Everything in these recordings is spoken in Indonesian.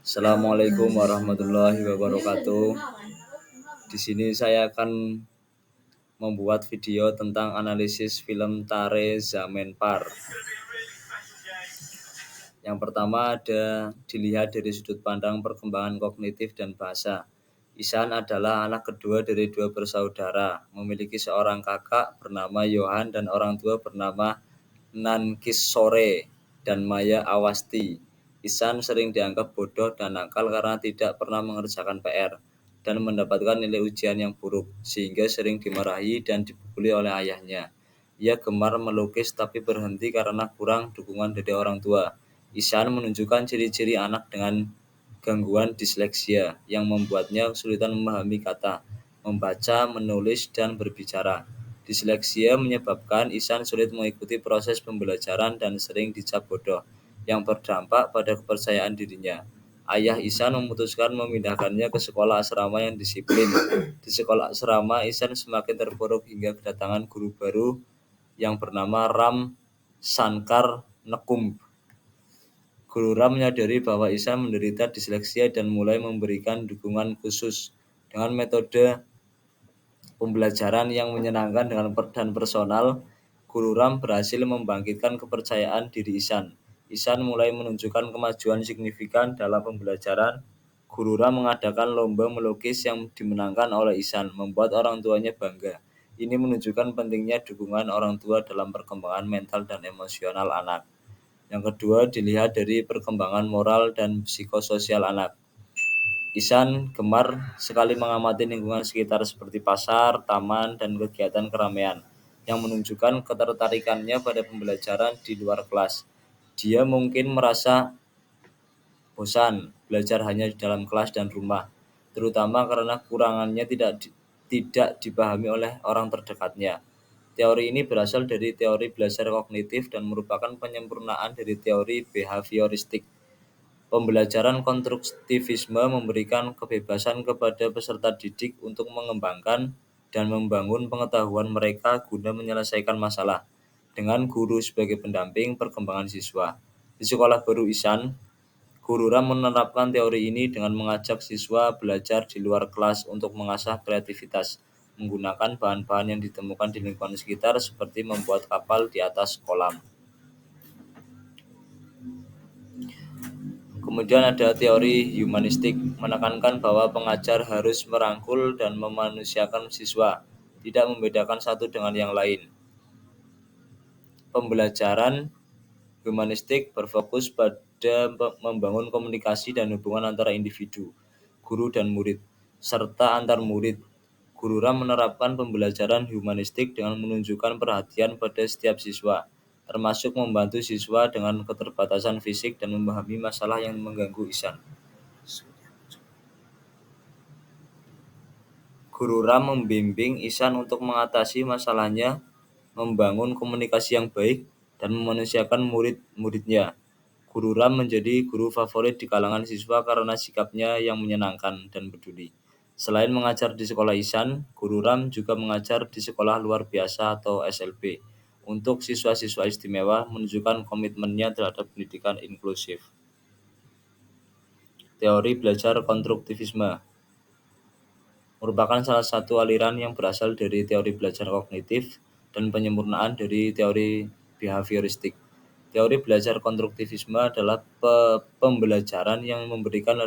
Assalamualaikum warahmatullahi wabarakatuh. Di sini saya akan membuat video tentang analisis film Tare Zamenhof. Yang pertama ada dilihat dari sudut pandang perkembangan kognitif dan bahasa. Ihsan adalah anak kedua dari dua bersaudara, memiliki seorang kakak bernama Johan dan orang tua bernama Nankishore dan Maya Awasti. Ihsan sering dianggap bodoh dan nakal karena tidak pernah mengerjakan PR dan mendapatkan nilai ujian yang buruk, sehingga sering dimarahi dan dipukuli oleh ayahnya. Ia gemar melukis tapi berhenti karena kurang dukungan dari orang tua. Ihsan menunjukkan ciri-ciri anak dengan gangguan disleksia yang membuatnya kesulitan memahami kata, membaca, menulis, dan berbicara. Disleksia menyebabkan Ihsan sulit mengikuti proses pembelajaran dan sering dicap bodoh, yang berdampak pada kepercayaan dirinya. Ayah Ihsan memutuskan memindahkannya ke sekolah asrama yang disiplin. Di sekolah asrama, Ihsan semakin terpuruk hingga kedatangan guru baru yang bernama Ram Shankar Nekumb. Guru Ram menyadari bahwa Ihsan menderita disleksia dan mulai memberikan dukungan khusus. Dengan metode pembelajaran yang menyenangkan dan personal, Guru Ram berhasil membangkitkan kepercayaan diri Ihsan. Ihsan mulai menunjukkan kemajuan signifikan dalam pembelajaran. Guru Ram mengadakan lomba melukis yang dimenangkan oleh Ihsan, membuat orang tuanya bangga. Ini menunjukkan pentingnya dukungan orang tua dalam perkembangan mental dan emosional anak. Yang kedua, dilihat dari perkembangan moral dan psikososial anak. Ihsan gemar sekali mengamati lingkungan sekitar seperti pasar, taman, dan kegiatan keramaian, yang menunjukkan ketertarikannya pada pembelajaran di luar kelas. Dia mungkin merasa bosan belajar hanya di dalam kelas dan rumah, terutama karena kurangannya tidak dipahami oleh orang terdekatnya. Teori ini berasal dari teori belajar kognitif dan merupakan penyempurnaan dari teori behavioristik. Pembelajaran konstruktivisme memberikan kebebasan kepada peserta didik untuk mengembangkan dan membangun pengetahuan mereka guna menyelesaikan masalah, dengan guru sebagai pendamping perkembangan siswa. Di sekolah baru Ihsan, Guru Ram menerapkan teori ini dengan mengajak siswa belajar di luar kelas untuk mengasah kreativitas, menggunakan bahan-bahan yang ditemukan di lingkungan sekitar seperti membuat kapal di atas kolam. Kemudian ada teori humanistik, menekankan bahwa pengajar harus merangkul dan memanusiakan siswa, tidak membedakan satu dengan yang lain. Pembelajaran humanistik berfokus pada membangun komunikasi dan hubungan antara individu, guru dan murid, serta antar murid. Guru Ram menerapkan pembelajaran humanistik dengan menunjukkan perhatian pada setiap siswa, termasuk membantu siswa dengan keterbatasan fisik dan memahami masalah yang mengganggu Ihsan. Guru Ram membimbing Ihsan untuk mengatasi masalahnya, membangun komunikasi yang baik, dan memanusiakan murid-muridnya. Guru Ram menjadi guru favorit di kalangan siswa karena sikapnya yang menyenangkan dan peduli. Selain mengajar di sekolah Ihsan, Guru Ram juga mengajar di sekolah luar biasa atau SLB. Untuk siswa-siswa istimewa, menunjukkan komitmennya terhadap pendidikan inklusif. Teori belajar konstruktivisme merupakan salah satu aliran yang berasal dari teori belajar kognitif dan penyempurnaan dari teori behavioristik. Teori belajar konstruktivisme adalah pembelajaran yang memberikan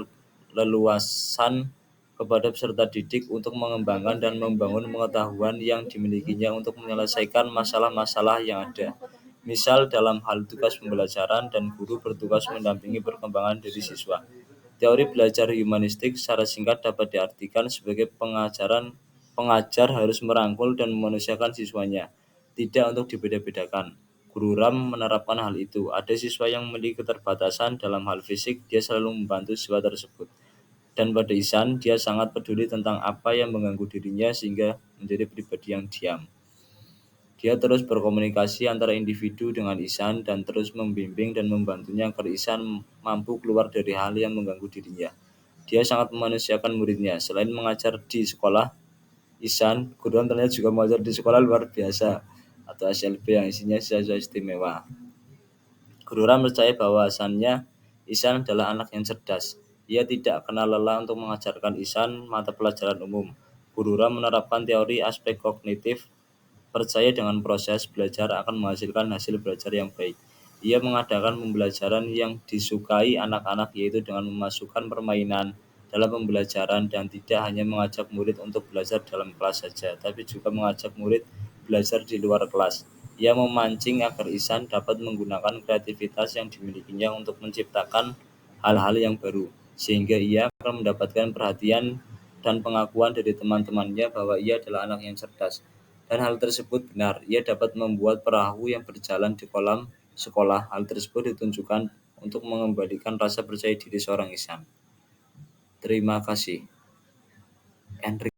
leluasan kepada peserta didik untuk mengembangkan dan membangun pengetahuan yang dimilikinya untuk menyelesaikan masalah-masalah yang ada. Misal dalam hal tugas pembelajaran dan guru bertugas mendampingi perkembangan dari siswa. Teori belajar humanistik secara singkat dapat diartikan sebagai pengajar harus merangkul dan memanusiakan siswanya, tidak untuk dibeda-bedakan. Guru Ram menerapkan hal itu. Ada siswa yang memiliki keterbatasan dalam hal fisik, dia selalu membantu siswa tersebut. Dan pada Ihsan, dia sangat peduli tentang apa yang mengganggu dirinya sehingga menjadi pribadi yang diam. Dia terus berkomunikasi antara individu dengan Ihsan dan terus membimbing dan membantunya agar Ihsan mampu keluar dari hal yang mengganggu dirinya. Dia sangat memanusiakan muridnya. Selain mengajar di sekolah Ihsan, Guru Ram ternyata juga mengajar di sekolah luar biasa atau SLB yang isinya siswa istimewa. Guru Ram percaya bahwasannya Ihsan adalah anak yang cerdas. Ia tidak kenal lelah untuk mengajarkan Ihsan mata pelajaran umum. Guru Ram menerapkan teori aspek kognitif, percaya dengan proses belajar akan menghasilkan hasil belajar yang baik. Ia mengadakan pembelajaran yang disukai anak-anak, yaitu dengan memasukkan permainan dalam pembelajaran dan tidak hanya mengajak murid untuk belajar dalam kelas saja, tapi juga mengajak murid belajar di luar kelas. Ia memancing agar Ihsan dapat menggunakan kreativitas yang dimilikinya untuk menciptakan hal-hal yang baru, sehingga ia akan mendapatkan perhatian dan pengakuan dari teman-temannya bahwa ia adalah anak yang cerdas. Dan hal tersebut benar, ia dapat membuat perahu yang berjalan di kolam sekolah. Hal tersebut ditunjukkan untuk mengembalikan rasa percaya diri seorang Ihsan. Terima kasih. Enrique.